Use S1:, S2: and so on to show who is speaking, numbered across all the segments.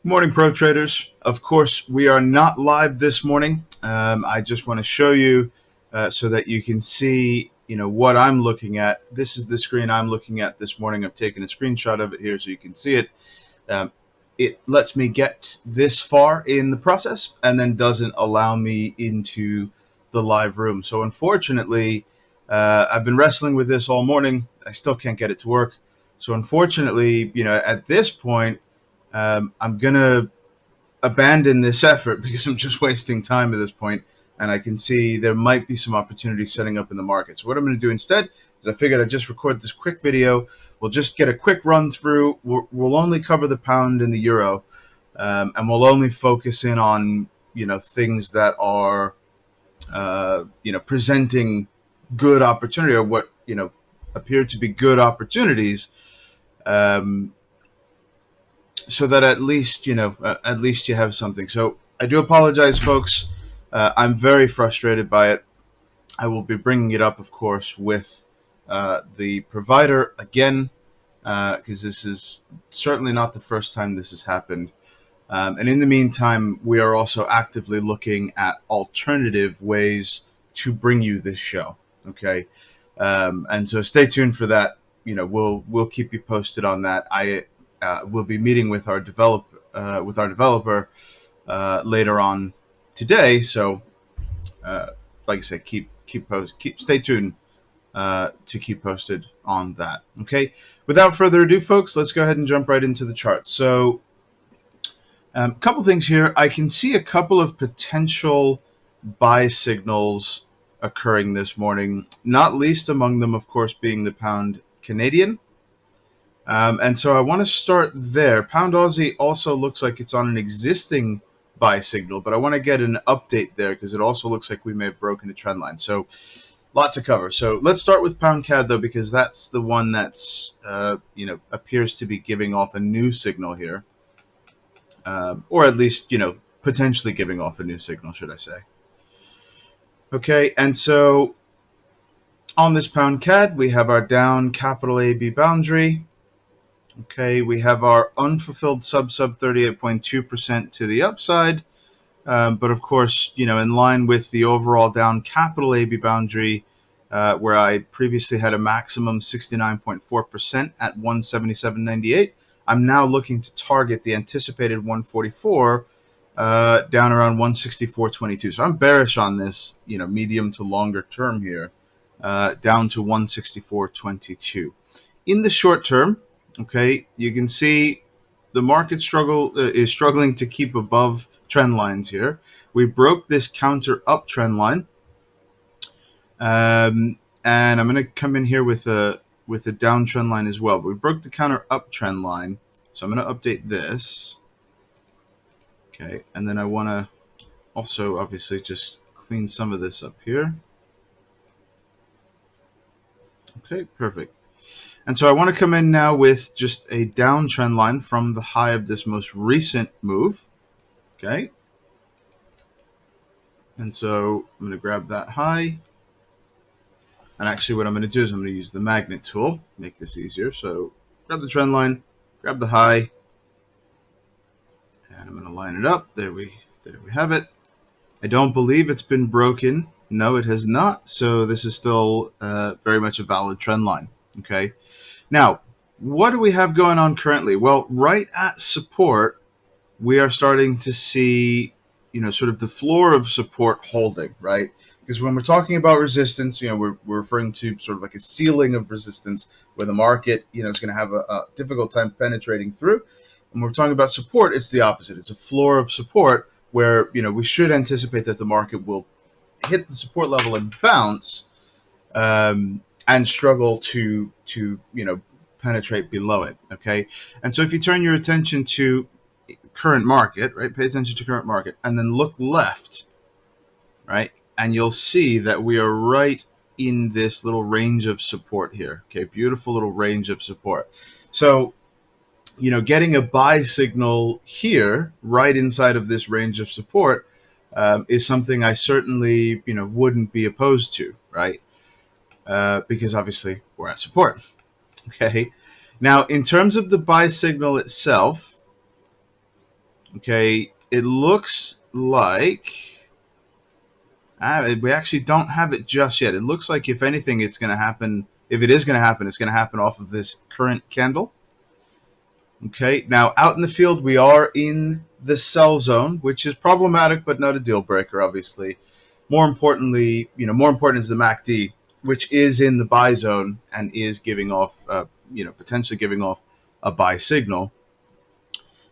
S1: Morning, pro traders. Of course, we are not live this morning. I just want to show you so that you can see, what I'm looking at. This is the screen I'm looking at this morning. I've taken a screenshot of it here so you can see it. It lets me get this far in the process and then doesn't allow me into the live room. So unfortunately, I've been wrestling with this all morning. I still can't get it to work. So unfortunately, at this point, I'm going to abandon this effort because I'm just wasting time at this point, and I can see there might be some opportunities setting up in the market. So what I'm going to do instead is I figured I'd just record this quick video. We'll just get a quick run through. We'll only cover the pound and the euro, and we'll only focus in on things that are presenting good opportunity, or what appear to be good opportunities. So that at least you have something. So I do apologize, folks. I'm very frustrated by it. I will be bringing it up, of course, with the provider again, because this is certainly not the first time this has happened. And in the meantime, we are also actively looking at alternative ways to bring you this show. Okay, and so stay tuned for that. We'll keep you posted on that. We'll be meeting with our developer later on today. So, like I said, stay tuned to keep posted on that. Okay. Without further ado, folks, let's go ahead and jump right into the chart. So, a couple things here. I can see a couple of potential buy signals occurring this morning. Not least among them, of course, being the pound Canadian. And so I want to start there. Pound Aussie also looks like it's on an existing buy signal, but I want to get an update there because it also looks like we may have broken a trend line. So lot to cover. So let's start with Pound CAD though, because that's the one that's appears to be giving off a new signal here, or at least potentially giving off a new signal, should I say? Okay, and so on this Pound CAD, we have our down capital AB boundary. Okay, we have our unfulfilled sub 38.2% to the upside, but of course, in line with the overall down capital AB boundary, where I previously had a maximum 69.4% at 177.98, I'm now looking to target the anticipated 144 down around 164.22. So I'm bearish on this, medium to longer term here, down to 164.22. In the short term, okay, you can see the market is struggling to keep above trend lines here. We broke this counter up trend line, and I'm going to come in here with a down trend line as well. But we broke the counter up trend line, so I'm going to update this. Okay, and then I want to also obviously just clean some of this up here. Okay, perfect. And so I want to come in now with just a downtrend line from the high of this most recent move. Okay. And so I'm going to grab that high. And actually what I'm going to do is I'm going to use the magnet tool, make this easier. So grab the trend line, grab the high, and I'm going to line it up. There we have it. I don't believe it's been broken. No, it has not. So this is still very much a valid trend line. Okay. Now, what do we have going on currently? Well, right at support, we are starting to see, sort of the floor of support holding, right? Because when we're talking about resistance, we're referring to sort of like a ceiling of resistance where the market, is going to have a difficult time penetrating through. When we're talking about support, it's the opposite. It's a floor of support where, we should anticipate that the market will hit the support level and bounce, and struggle to penetrate below it. Okay, and so if you turn your attention to current market, right, pay attention to current market, and then look left, right, and you'll see that we are right in this little range of support here. Okay, beautiful little range of support. So getting a buy signal here right inside of this range of support is something I certainly wouldn't be opposed to, right? Because obviously we're at support. Okay. Now, in terms of the buy signal itself, Okay, it looks like we actually don't have it just yet. It looks like if anything, it's going to happen. If it is going to happen, it's going to happen off of this current candle. Okay, now out in the field, we are in the sell zone, which is problematic, but not a deal breaker, obviously. More importantly, more important is the MACD, which is in the buy zone and is giving off, potentially giving off a buy signal.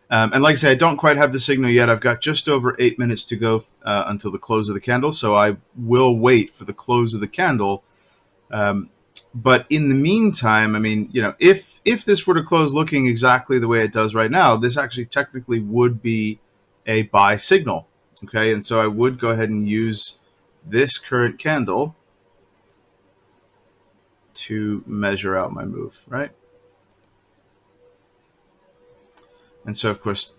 S1: And like I said, I don't quite have the signal yet. I've got just over 8 minutes to go until the close of the candle, so I will wait for the close of the candle. But in the meantime, I mean, if this were to close looking exactly the way it does right now, this actually technically would be a buy signal. Okay, and so I would go ahead and use this current candle to measure out my move, right? And so, of course,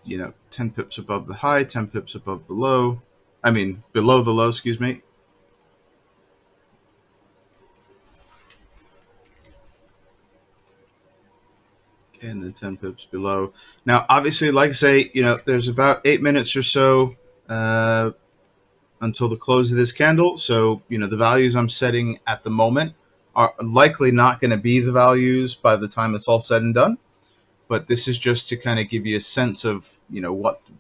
S1: 10 pips above the high, 10 pips above the low. I mean, below the low, excuse me. Okay, and then 10 pips below. Now, obviously, like I say, there's about 8 minutes or so until the close of this candle. So, the values I'm setting at the moment are likely not going to be the values by the time it's all said and done. But this is just to kind of give you a sense of,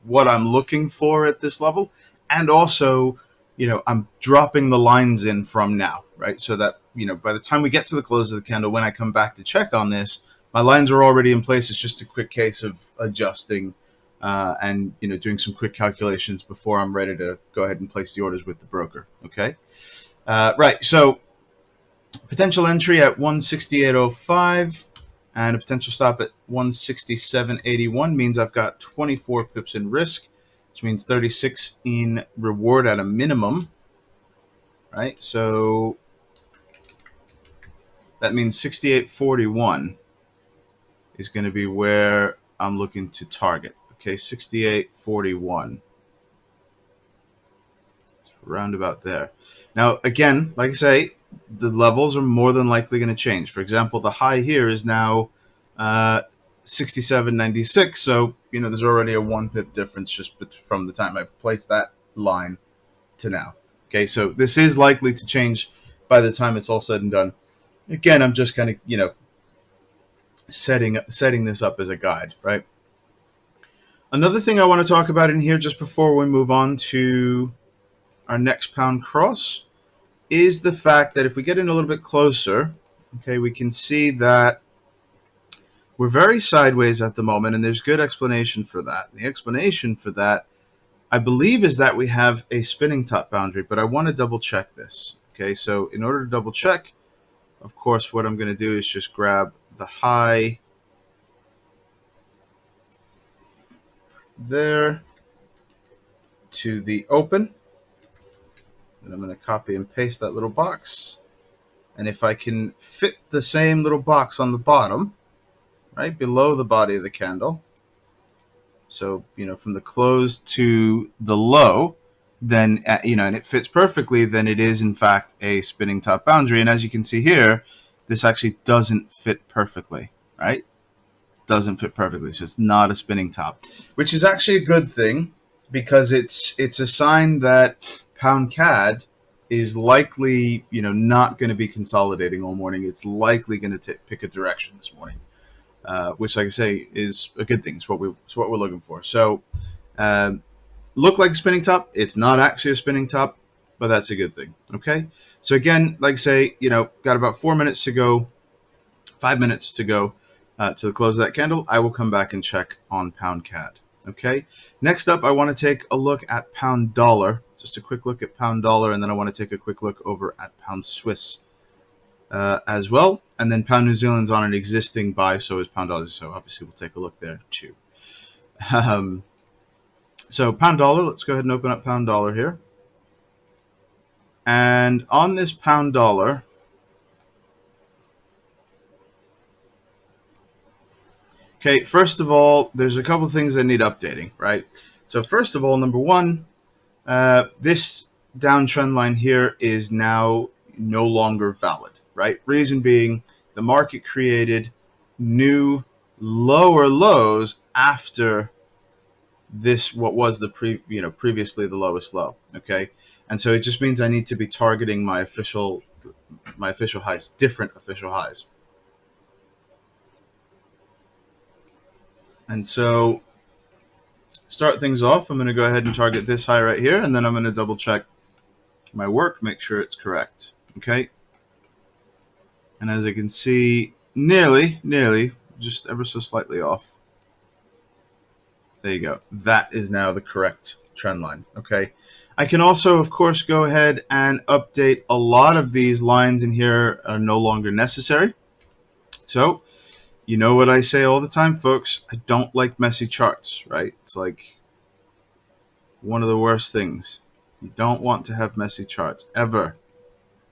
S1: what I'm looking for at this level. And also, I'm dropping the lines in from now, right? So that, by the time we get to the close of the candle, when I come back to check on this, my lines are already in place. It's just a quick case of adjusting and, doing some quick calculations before I'm ready to go ahead and place the orders with the broker, okay? Right, so potential entry at 168.05. And a potential stop at 167.81 means I've got 24 pips in risk, which means 36 in reward at a minimum, right? So that means 68.41 is going to be where I'm looking to target. Okay, 68.41. It's round about there. Now, again, like I say, the levels are more than likely going to change. For example, the high here is now 67.96. So, there's already a 1 pip difference just from the time I placed that line to now. Okay, so this is likely to change by the time it's all said and done. Again, I'm just kind of, setting this up as a guide, right? Another thing I want to talk about in here just before we move on to our next pound cross is the fact that if we get in a little bit closer, okay, we can see that we're very sideways at the moment, and there's good explanation for that. The explanation for that, I believe, is that we have a spinning top boundary, but I want to double check this. Okay, so in order to double check, of course, what I'm going to do is just grab the high there to the open. And I'm going to copy and paste that little box. And if I can fit the same little box on the bottom, right below the body of the candle, so, from the close to the low, then, and it fits perfectly, then it is, in fact, a spinning top boundary. And as you can see here, this actually doesn't fit perfectly, right? It doesn't fit perfectly, so it's not a spinning top, which is actually a good thing because it's a sign that pound CAD is likely, not going to be consolidating all morning. It's likely going to pick a direction this morning, which, like I say, is a good thing. It's what we're looking for. So, look like a spinning top. It's not actually a spinning top, but that's a good thing. Okay. So again, like I say, got about 4 minutes to go, 5 minutes to go to the close of that candle. I will come back and check on pound CAD. Okay. Next up, I want to take a look at pound dollar. Just a quick look at pound dollar, and then I want to take a quick look over at pound Swiss as well. And then pound New Zealand's on an existing buy, so is pound dollar. So obviously we'll take a look there too. So pound dollar, let's go ahead and open up pound dollar here. And on this pound dollar, okay, first of all, there's a couple things that need updating, right? So first of all, number one, this downtrend line here is now no longer valid, right? Reason being, the market created new lower lows after this, what was the previously the lowest low. Okay, and so it just means I need to be targeting my official highs, different official highs. And so start things off, I'm going to go ahead and target this high right here, and then I'm going to double check my work, make sure it's correct. Okay, and as you can see, nearly, just ever so slightly off. There you go. That is now the correct trend line. Okay, I can also, of course, go ahead and update a lot of these lines in here are no longer necessary. So, you know what I say all the time, folks, I don't like messy charts, right? It's like one of the worst things. You don't want to have messy charts, ever.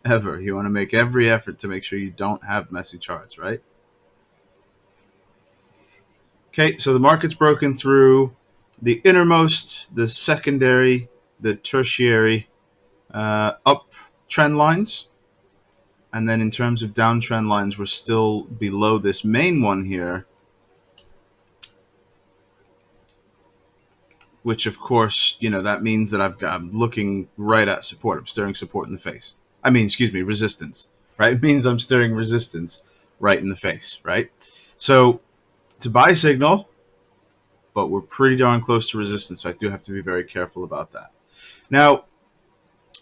S1: Ever. You want to make every effort to make sure you don't have messy charts, right? Okay, so the market's broken through the innermost, the secondary, the tertiary up trend lines. And then in terms of downtrend lines, we're still below this main one here, which of course, that means that I'm looking right at support. I'm staring support in the face. I mean, excuse me, resistance, right? It means I'm staring resistance right in the face, right? So it's a buy signal, but we're pretty darn close to resistance. So I do have to be very careful about that. Now,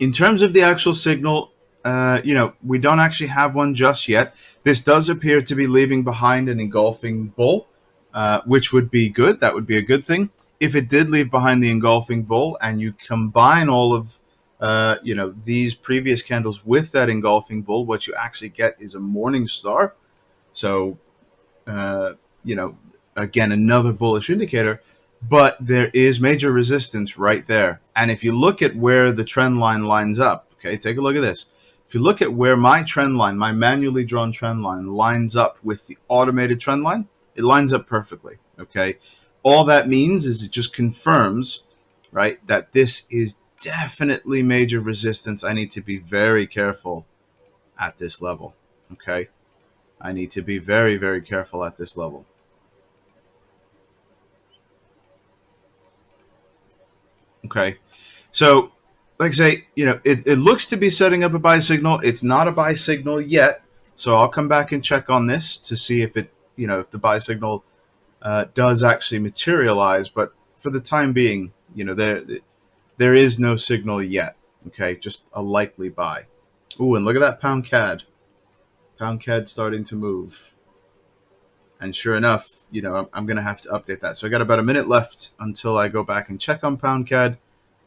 S1: in terms of the actual signal, we don't actually have one just yet. This does appear to be leaving behind an engulfing bull, which would be good. That would be a good thing. If it did leave behind the engulfing bull and you combine all of these previous candles with that engulfing bull, what you actually get is a morning star. So, again, another bullish indicator. But there is major resistance right there. And if you look at where the trend line lines up, okay, take a look at this. If you look at where my trend line, my manually drawn trend line, lines up with the automated trend line, it lines up perfectly, okay? All that means is it just confirms, right, that this is definitely major resistance. I need to be very careful at this level, okay? I need to be very, very careful at this level. Okay, so like I say, it looks to be setting up a buy signal. It's not a buy signal yet, so I'll come back and check on this to see if if the buy signal does actually materialize. But for the time being, there is no signal yet. Okay, just a likely buy. Ooh, and look at that pound CAD. Pound CAD starting to move. And sure enough, I'm going to have to update that. So I got about a minute left until I go back and check on pound CAD.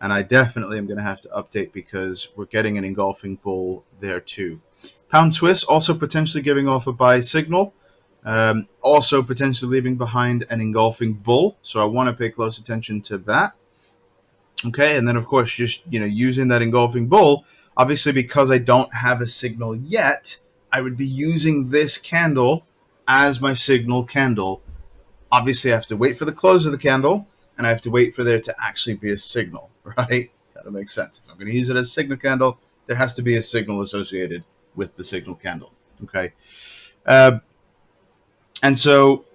S1: And I definitely am going to have to update because we're getting an engulfing bull there too. Pound Swiss also potentially giving off a buy signal. Also potentially leaving behind an engulfing bull. So I want to pay close attention to that. Okay, and then of course just using that engulfing bull, obviously because I don't have a signal yet, I would be using this candle as my signal candle. Obviously I have to wait for the close of the candle and I have to wait for there to actually be a signal, right? That'll make sense. If I'm going to use it as a signal candle, there has to be a signal associated with the signal candle, okay? And so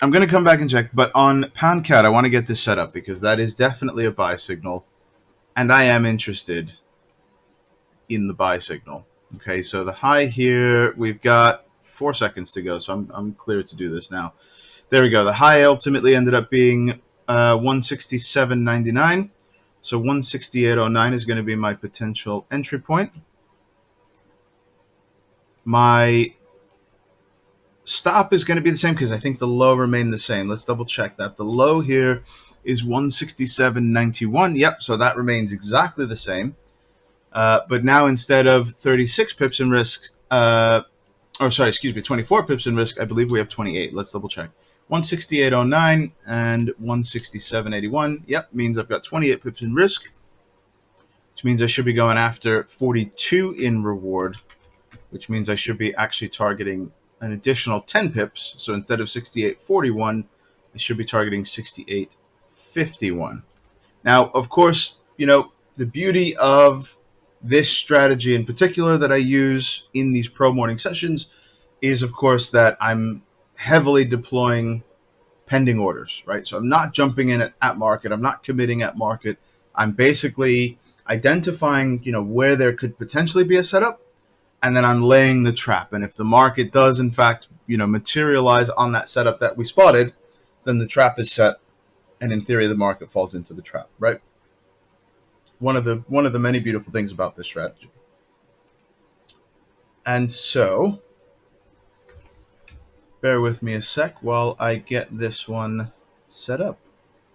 S1: I'm going to come back and check, but on pound CAD, I want to get this set up because that is definitely a buy signal, and I am interested in the buy signal. Okay, so the high here, we've got 4 seconds to go, so I'm clear to do this now. There we go. The high ultimately ended up being 167.99, so 168.09 is going to be my potential entry point. My stop is going to be the same because I think the low remained the same. Let's double check that. The low here is 167.91. Yep, so that remains exactly the same. But now instead of 36 pips in risk, 24 pips in risk, I believe we have 28. Let's double check. 168.09 and 167.81. Yep, means I've got 28 pips in risk, which means I should be going after 42 in reward, which means I should be actually targeting an additional 10 pips. So instead of 68.41, I should be targeting 68.51. Now, of course, the beauty of this strategy in particular that I use in these pro morning sessions is, of course, that I'm heavily deploying pending orders, right? So I'm not jumping in at market. I'm not committing at market. I'm basically identifying, where there could potentially be a setup, and then I'm laying the trap. And if the market does, in fact, materialize on that setup that we spotted, then the trap is set, and in theory, the market falls into the trap, right? One of the many beautiful things about this strategy. And so, bear with me a sec while I get this one set up.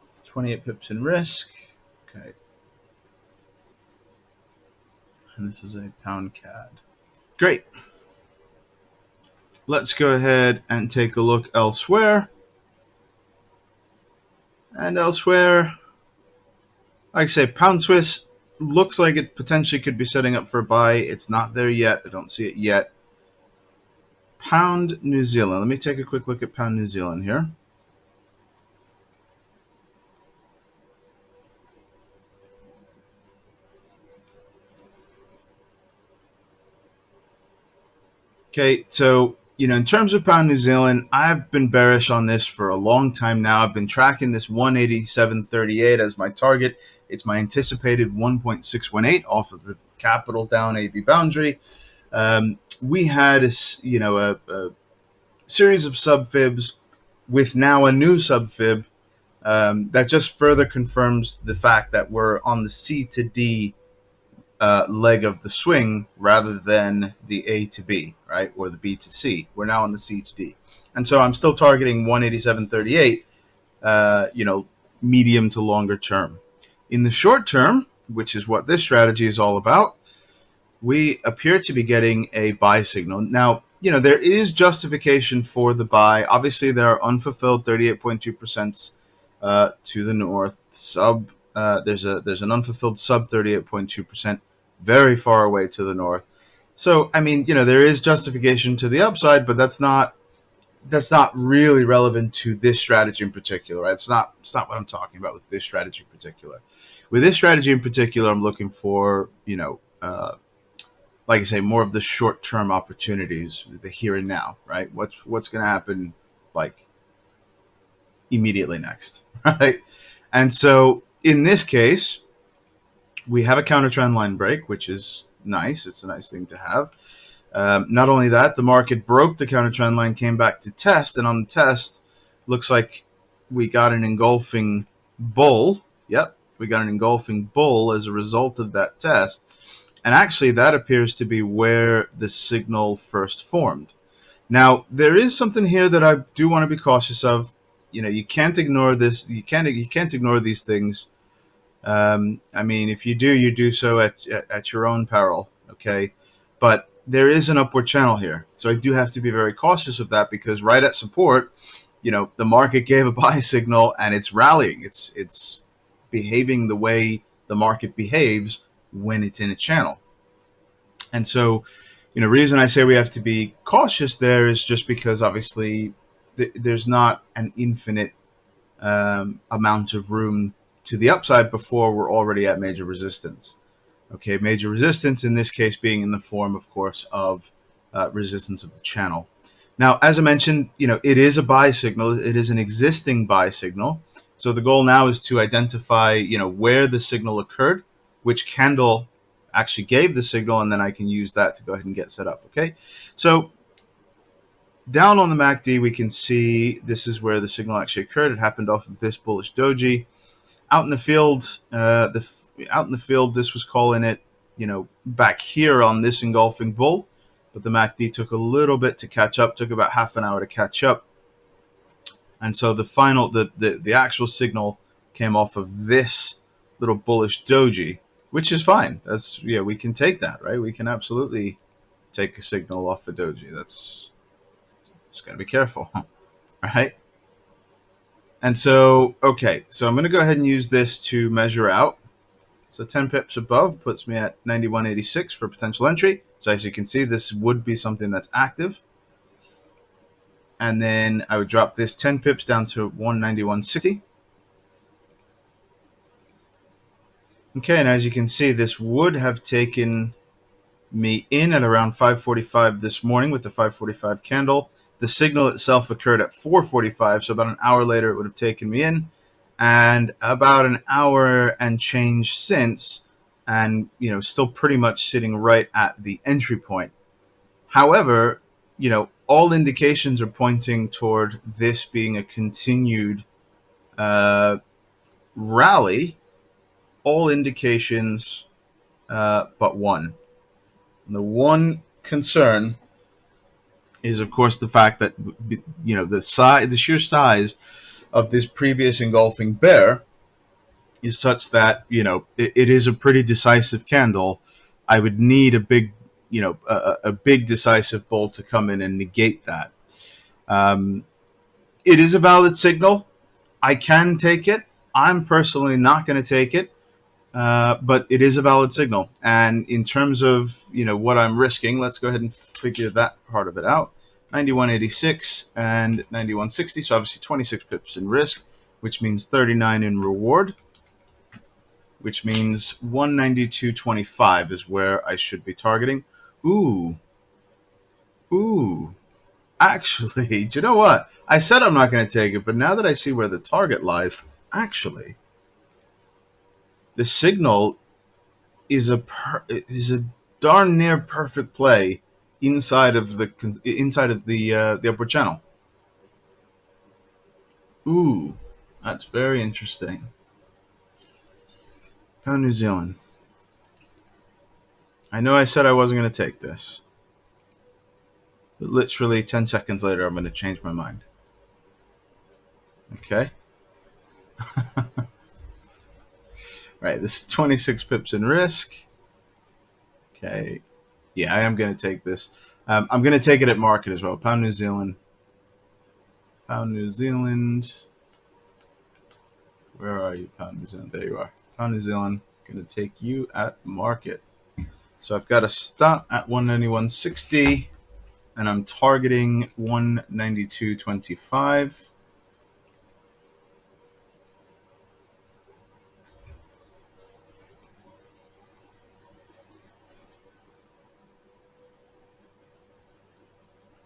S1: It's 28 pips in risk. Okay. And this is a pound CAD. Great. Let's go ahead and take a look elsewhere. And elsewhere, like I say, pound Swiss looks like it potentially could be setting up for a buy. It's not there yet. I don't see it yet. Pound New Zealand. Let me take a quick look at Pound New Zealand here. Okay, so, in terms of Pound New Zealand, I've been bearish on this for a long time now. I've been tracking this 187.38 as my target. It's my anticipated 1.618 off of the capital down AV boundary. We had a series of sub-fibs with now a new sub-fib that just further confirms the fact that we're on the C to D leg of the swing rather than the A to B, right? Or the B to C. We're now on the C to D. And so I'm still targeting 187.38, medium to longer term. In the short term, which is what this strategy is all about, we appear to be getting a buy signal. Now, there is justification for the buy. Obviously, there are unfulfilled 38.2% to the north. There's an unfulfilled sub 38.2% very far away to the north. So, there is justification to the upside, but that's not really relevant to this strategy in particular, right? It's not what I'm talking about with this strategy in particular. With this strategy in particular, I'm looking for, like I say, more of the short-term opportunities, the here and now, right? What's going to happen, like, immediately next, right? And so in this case, we have a counter trend line break, which is nice. It's a nice thing to have. Not only that, the market broke the counter trend line, came back to test, and on the test, looks like we got an engulfing bull. Yep, we got an engulfing bull as a result of that test. And actually, that appears to be where the signal first formed. Now, there is something here that I do want to be cautious of. You can't ignore this. You can't ignore these things. If you do, you do so at your own peril. Okay, but there is an upward channel here, so I do have to be very cautious of that because right at support, the market gave a buy signal and it's rallying. It's behaving the way the market behaves when it's in a channel. And so, reason I say we have to be cautious there is just because obviously there's not an infinite amount of room to the upside before we're already at major resistance. Okay, major resistance in this case being in the form, of course, of resistance of the channel. Now, as I mentioned, it is a buy signal. It is an existing buy signal. So the goal now is to identify, where the signal occurred, which candle actually gave the signal, and then I can use that to go ahead and get set up. Okay, so down on the MACD, we can see this is where the signal actually occurred. It happened off of this bullish doji. Out in the field, this was calling it, back here on this engulfing bull, but the MACD took a little bit to catch up. Took about half an hour to catch up, and so the actual signal came off of this little bullish doji, which is fine. We can take that, right? We can absolutely take a signal off a doji. That's just gotta be careful, right? And so, okay, so I'm going to go ahead and use this to measure out. So 10 pips above puts me at 91.86 for potential entry. So as you can see, this would be something that's active. And then I would drop this 10 pips down to 191.60. Okay, and as you can see, this would have taken me in at around 5:45 this morning with the 5:45 candle. The signal itself occurred at 4:45, so about an hour later it would have taken me in, and about an hour and change since, and still pretty much sitting right at the entry point. However, all indications are pointing toward this being a continued rally. All indications but one. And the one concern is, of course, the fact that the sheer size of this previous engulfing bear is such that it is a pretty decisive candle. I would need a big a big decisive bull to come in and negate that. It is a valid signal. I can take it. I'm personally not going to take it, but it is a valid signal. And in terms of what I'm risking, let's go ahead and figure that part of it out. 91.86 and 91.60, so obviously 26 pips in risk, which means 39 in reward, which means 192.25 is where I should be targeting. Ooh. Actually, do you know what? I said I'm not going to take it, but now that I see where the target lies, actually, the signal is a darn near perfect play inside of the upward channel. Ooh, that's very interesting. Pound New Zealand. I know I said I wasn't going to take this, but literally 10 seconds later, I'm going to change my mind. Okay. Right, this is 26 pips in risk. Okay. Yeah, I am going to take this. I'm going to take it at market as well. Pound New Zealand. Pound New Zealand. Where are you, Pound New Zealand? There you are. Pound New Zealand. Going to take you at market. So I've got a stop at 191.60, and I'm targeting 192.25.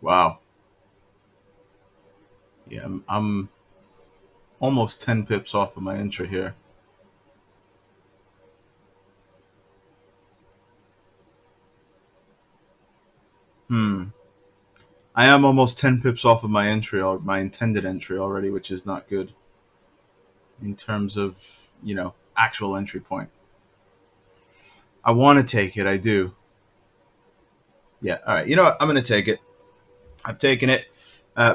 S1: Wow. Yeah, I'm almost 10 pips off of my entry here. I am almost 10 pips off of my entry, or my intended entry already, which is not good in terms of, actual entry point. I want to take it. I do. Yeah. All right. You know what? I'm going to take it. I've taken it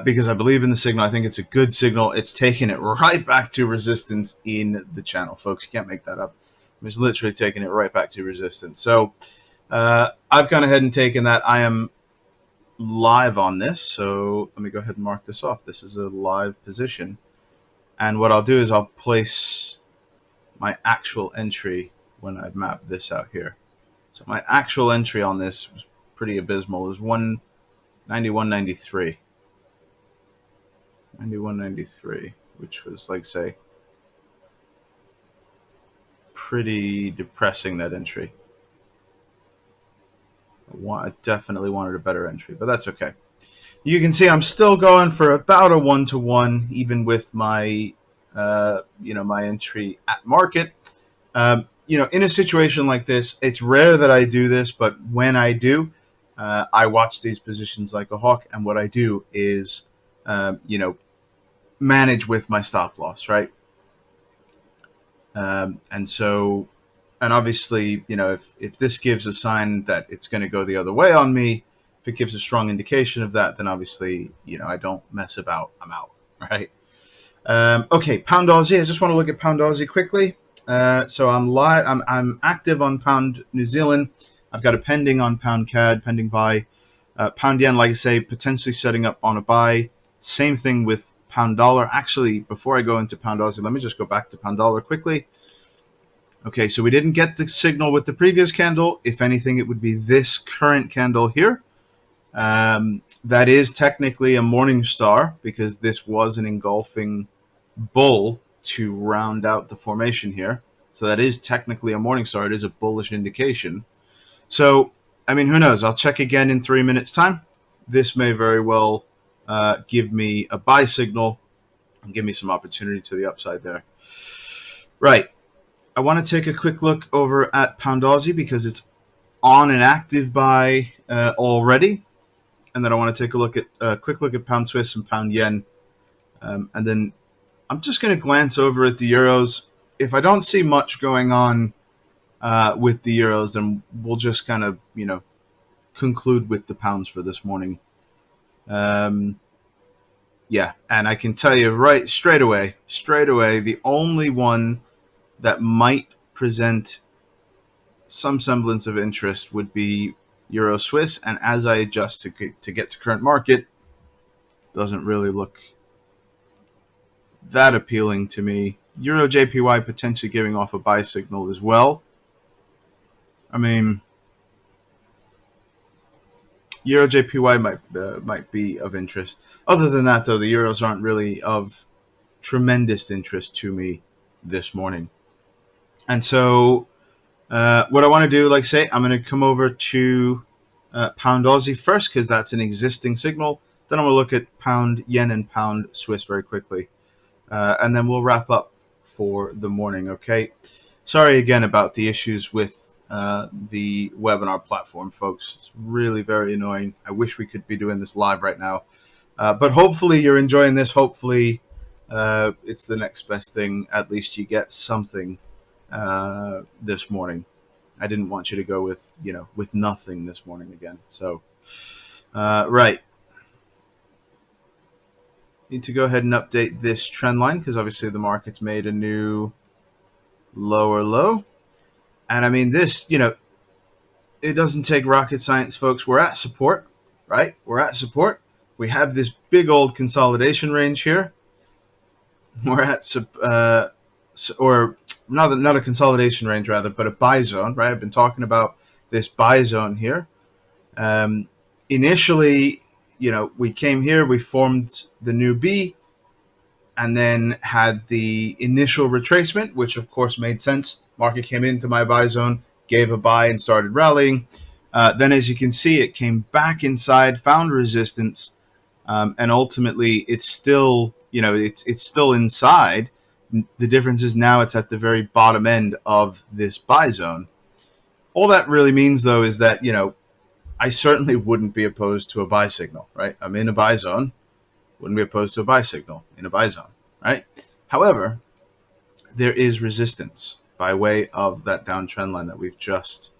S1: because I believe in the signal. I think it's a good signal. It's taken it right back to resistance in the channel, folks. You can't make that up. I'm just literally taking it right back to resistance. So I've gone ahead and taken that. I am live on this. So let me go ahead and mark this off. This is a live position. And what I'll do is I'll place my actual entry when I've mapped this out here. So my actual entry on this was pretty abysmal. It was 91.93. 91.93, which was, like, say, pretty depressing, that entry. I definitely wanted a better entry, but that's okay. You can see I'm still going for about a 1-to-1, even with my, my entry at market. In a situation like this, it's rare that I do this, but when I do, I watch these positions like a hawk, and what I do is, manage with my stop loss, right? And obviously, if this gives a sign that it's going to go the other way on me, if it gives a strong indication of that, then obviously, I don't mess about. I'm out, right? Okay, Pound Aussie. I just want to look at Pound Aussie quickly. So I'm live. I'm active on Pound New Zealand. I've got a pending on Pound CAD, pending buy. Pound Yen, like I say, potentially setting up on a buy. Same thing with Pound Dollar. Actually, before I go into Pound Aussie, let me just go back to Pound Dollar quickly. Okay, so we didn't get the signal with the previous candle. If anything, it would be this current candle here. That is technically a morning star because this was an engulfing bull to round out the formation here. So that is technically a morning star. It is a bullish indication. So, I mean, who knows? I'll check again in 3 minutes' time. This may very well give me a buy signal and give me some opportunity to the upside there. Right. I want to take a quick look over at Pound Aussie because it's on an active buy already. And then I want to take a quick look at Pound Swiss and Pound Yen. And then I'm just going to glance over at the Euros. If I don't see much going on with the Euros, then we'll just kind of, conclude with the pounds for this morning. Yeah, and I can tell you right straight away, the only one that might present some semblance of interest would be Euro Swiss, and as I adjust to get to current market, doesn't really look that appealing to me. Euro JPY potentially giving off a buy signal as well. I mean, Euro JPY might be of interest. Other than that, though, the Euros aren't really of tremendous interest to me this morning. And so what I want to do, like say, I'm going to come over to Pound Aussie first because that's an existing signal. Then I'm going to look at Pound Yen and Pound Swiss very quickly. And then we'll wrap up for the morning, okay? Sorry again about the issues with the webinar platform, folks. It's really very annoying. I wish we could be doing this live right now. But hopefully you're enjoying this. Hopefully it's the next best thing. At least you get something this morning. I didn't want you to go with, with nothing this morning again. So, right. Need to go ahead and update this trend line because obviously the market's made a new lower low. And I mean, this, it doesn't take rocket science, folks. We're at support, right? We're at support. We have this big old consolidation range here. We're at, or not a consolidation range, rather, but a buy zone, right? I've been talking about this buy zone here. Initially, we came here, we formed the new B, and then had the initial retracement, which of course made sense. Market came into my buy zone, gave a buy, and started rallying. Then, as you can see, it came back inside, found resistance, and ultimately, it's still, it's still inside. The difference is now it's at the very bottom end of this buy zone. All that really means, though, is that, I certainly wouldn't be opposed to a buy signal, right? I'm in a buy zone. Wouldn't be opposed to a buy signal in a buy zone, right? However, there is resistance by way of that downtrend line that we've just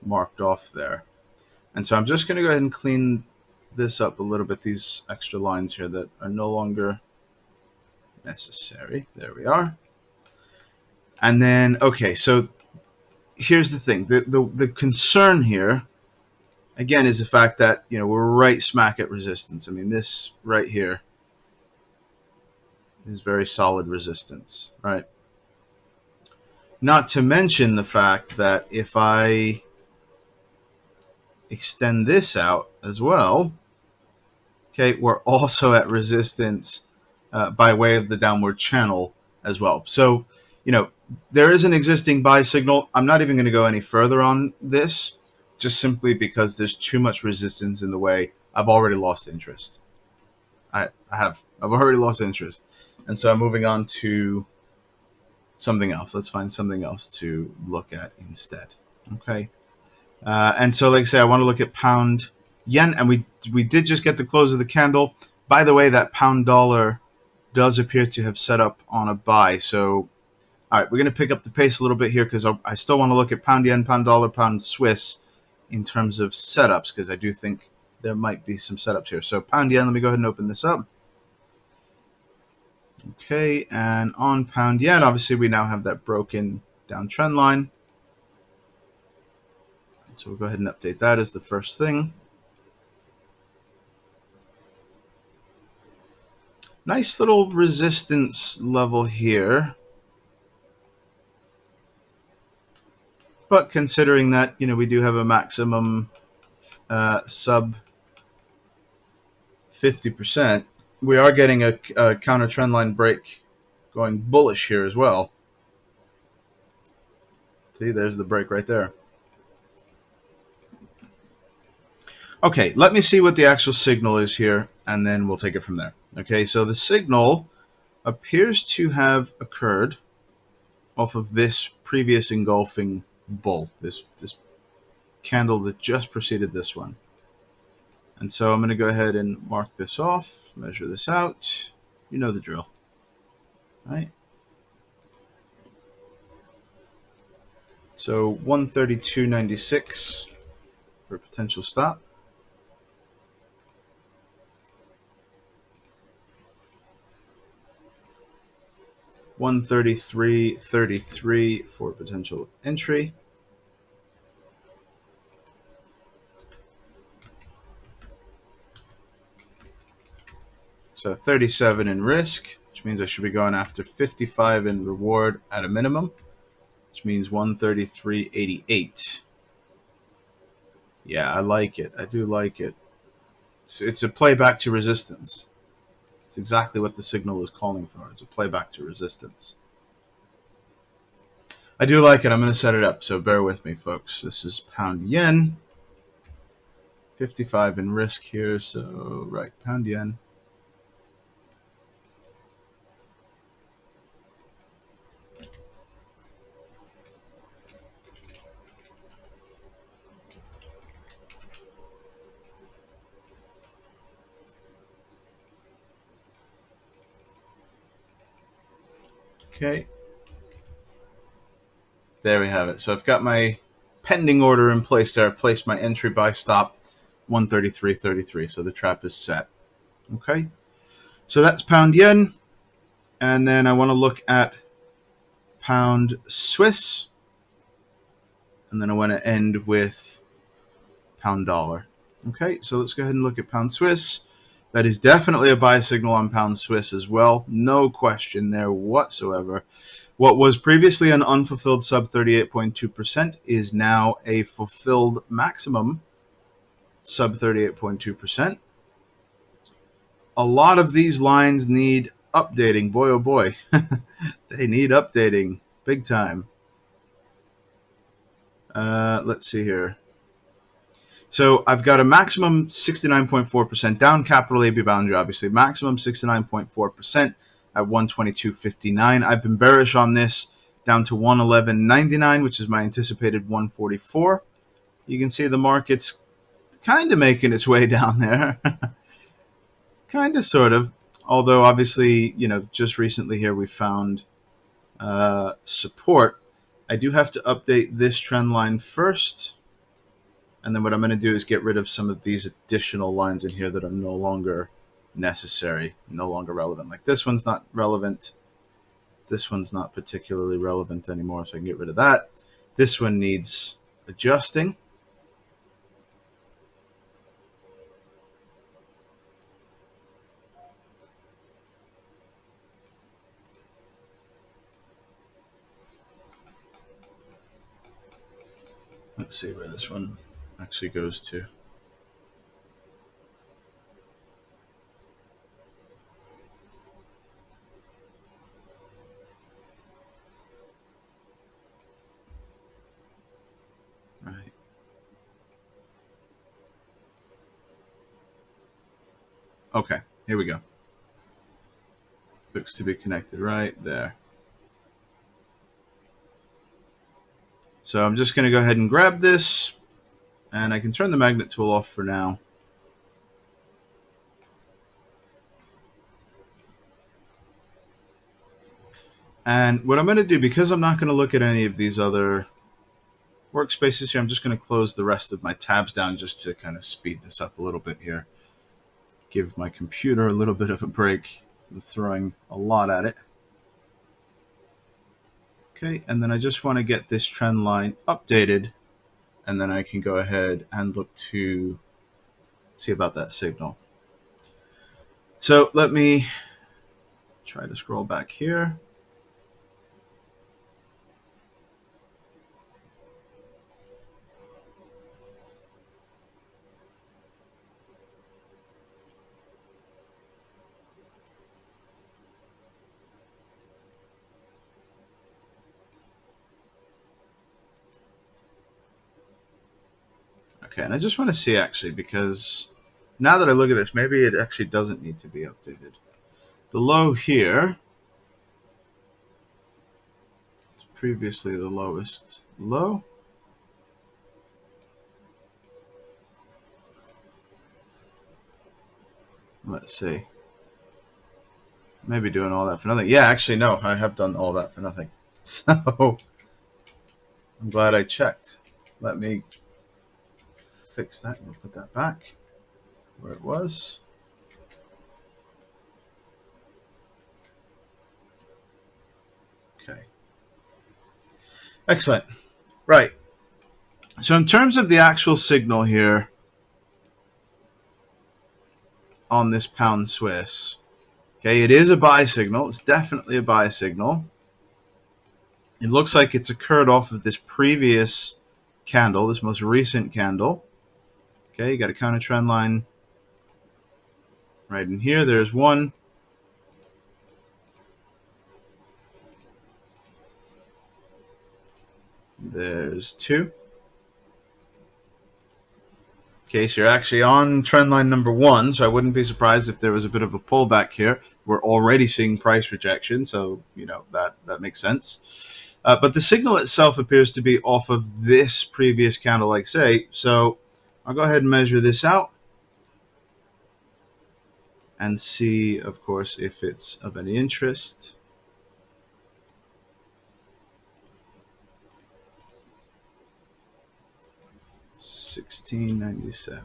S1: marked off there. And so I'm just going to go ahead and clean this up a little bit, these extra lines here that are no longer necessary. There we are. And then, okay, so here's the thing. The concern here, again, is the fact that, we're right smack at resistance. I mean, this right here is very solid resistance, right? Not to mention the fact that if I extend this out as well, okay, we're also at resistance by way of the downward channel as well. So, there is an existing buy signal. I'm not even going to go any further on this, just simply because there's too much resistance in the way. I've already lost interest. I've already lost interest. And so I'm moving on to something else. Let's find something else to look at instead. Okay. And so, like I say, I want to look at pound yen, and we did just get the close of the candle. By the way, that pound dollar does appear to have set up on a buy. So, all right, we're going to pick up the pace a little bit here because I still want to look at pound yen, pound dollar, pound Swiss in terms of setups, because I do think there might be some setups here. So pound yen, let me go ahead and open this up. Okay, and on pound yen, obviously we now have that broken downtrend line. So we'll go ahead and update that as the first thing. Nice little resistance level here. But considering that, we do have a maximum sub 50%, we are getting a counter trend line break going bullish here as well. See, there's the break right there. Okay, let me see what the actual signal is here. and then we'll take it from there. Okay, so the signal appears to have occurred off of this previous engulfing bull, this candle that just preceded this one. And so I'm going to go ahead and mark this off, measure this out. You know the drill, right? So 132.96 for a potential stop. 133.33 for potential entry. So 37 in risk, which means I should be going after 55 in reward at a minimum, which means 133.88. Yeah, I like it. I do like it. It's a playback to resistance. It's exactly what the signal is calling for. It's a playback to resistance. I do like it. I'm going to set it up, so bear with me, folks. This is pound yen. 55 in risk here, so right, pound yen. Okay. There we have it. So I've got my pending order in place there. I placed my entry buy stop 133.33. So the trap is set. Okay. So that's pound yen. And then I want to look at pound Swiss. And then I want to end with pound dollar. Okay. So let's go ahead and look at pound Swiss. That is definitely a buy signal on pound Swiss as well. No question there whatsoever. What was previously an unfulfilled sub 38.2% is now a fulfilled maximum sub 38.2%. A lot of these lines need updating. Boy, oh boy. They need updating big time. Let's see here. So I've got a maximum 69.4% down capital AB boundary, obviously. Maximum 69.4% at 122.59. I've been bearish on this down to 111.99, which is my anticipated 144. You can see the market's kind of making its way down there. Kind of, sort of. Although, obviously, just recently here we found support. I do have to update this trend line first. And then what I'm going to do is get rid of some of these additional lines in here that are no longer necessary, no longer relevant. Like this one's not relevant. This one's not particularly relevant anymore, so I can get rid of that. This one needs adjusting. Let's see where this one actually goes to. Right. Okay, here we go. Looks to be connected right there. So I'm just going to go ahead and grab this, and I can turn the magnet tool off for now. And what I'm going to do, because I'm not going to look at any of these other workspaces here, I'm just going to close the rest of my tabs down just to kind of speed this up a little bit here. Give my computer a little bit of a break. I'm throwing a lot at it. Okay, and then I just want to get this trend line updated, and then I can go ahead and look to see about that signal. So let me try to scroll back here. Okay, and I just want to see actually, because now that I look at this, maybe it actually doesn't need to be updated. The low here is previously the lowest low. Let's see. Maybe doing all that for nothing. Yeah, actually, no, I have done all that for nothing. So I'm glad I checked. Let me fix that. We'll put that back where it was. Okay. Excellent. Right. So in terms of the actual signal here on this pound Swiss, okay, it is a buy signal. It's definitely a buy signal. It looks like it's occurred off of this previous candle, this most recent candle. Okay, you got a counter trend line right in here. There's one. There's two. Okay, so you're actually on trend line number one, so I wouldn't be surprised if there was a bit of a pullback here. We're already seeing price rejection, so that makes sense. But the signal itself appears to be off of this previous candle, like say. So I'll go ahead and measure this out and see, of course, if it's of any interest. $16.97.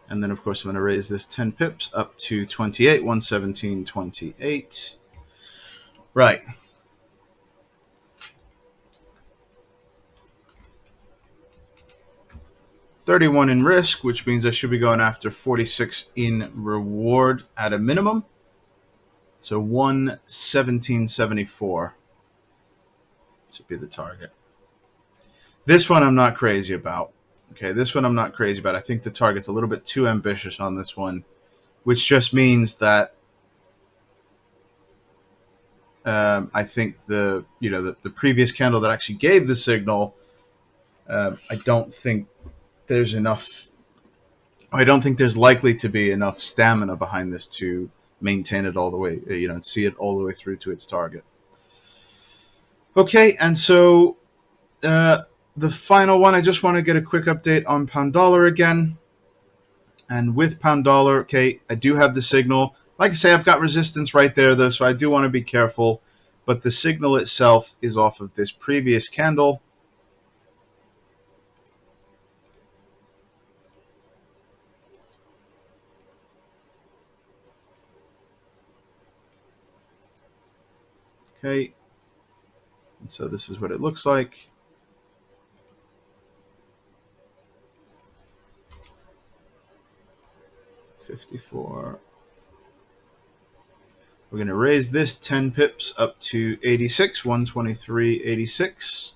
S1: And then, of course, I'm going to raise this 10 pips up to 28, 117.28. Right. $31 in risk, which means I should be going after 46 in reward at a minimum. So 117.74 should be the target. This one I'm not crazy about. Okay, this one I'm not crazy about. I think the target's a little bit too ambitious on this one, which just means that I think the previous candle that actually gave the signal, I don't think there's enough. I don't think there's likely to be enough stamina behind this to maintain it all the way, and see it all the way through to its target. Okay, and so the final one, I just want to get a quick update on pound dollar again. And with pound dollar, okay, I do have the signal. Like I say, I've got resistance right there, though, so I do want to be careful. But the signal itself is off of this previous candle. Okay, and so this is what it looks like. $54. We're going to raise this 10 pips up to 86, 123.86.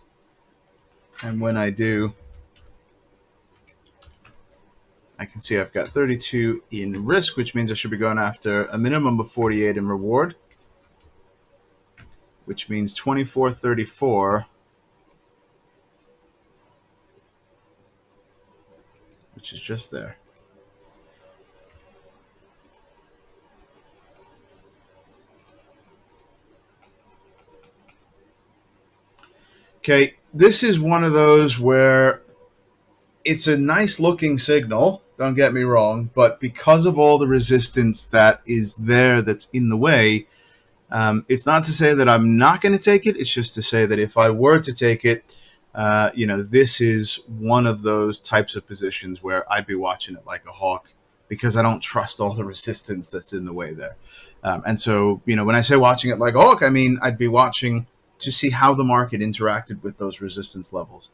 S1: And when I do, I can see I've got 32 in risk, which means I should be going after a minimum of 48 in reward, which means 24.34, which is just there. Okay, this is one of those where it's a nice looking signal, don't get me wrong, but because of all the resistance that is there that's in the way, it's not to say that I'm not going to take it. It's just to say that if I were to take it, this is one of those types of positions where I'd be watching it like a hawk because I don't trust all the resistance that's in the way there. And so, when I say watching it like a hawk, I mean I'd be watching to see how the market interacted with those resistance levels.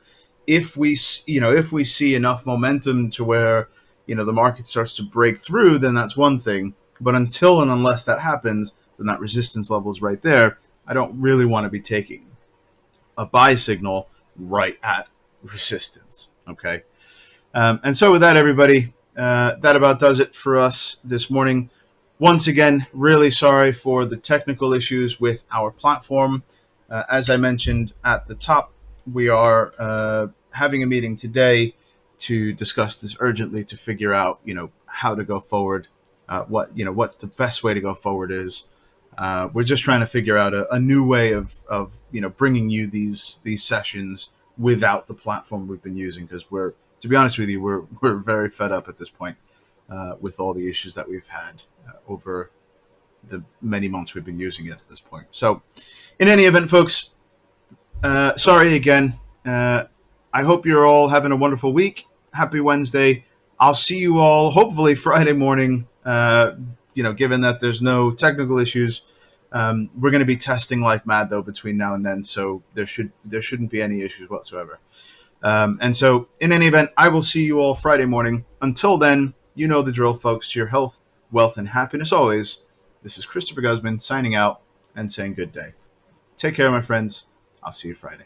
S1: If we see enough momentum to where, the market starts to break through, then that's one thing. But until and unless that happens, then that resistance level is right there. I don't really want to be taking a buy signal right at resistance. Okay. And so with that, everybody, that about does it for us this morning. Once again, really sorry for the technical issues with our platform. As I mentioned at the top, we are having a meeting today to discuss this urgently to figure out, how to go forward, what the best way to go forward is. We're just trying to figure out a new way of bringing you these sessions without the platform we've been using, because to be honest with you, we're very fed up at this point with all the issues that we've had over the many months we've been using it at this point. So, in any event, folks, sorry again. I hope you're all having a wonderful week. Happy Wednesday. I'll see you all hopefully Friday morning. Given that there's no technical issues, we're going to be testing like mad though between now and then, so there shouldn't be any issues whatsoever. And so, in any event, I will see you all Friday morning. Until then, you know the drill, folks. To your health, wealth, and happiness always. This is Christopher Guzman signing out and saying good day. Take care, my friends. I'll see you Friday.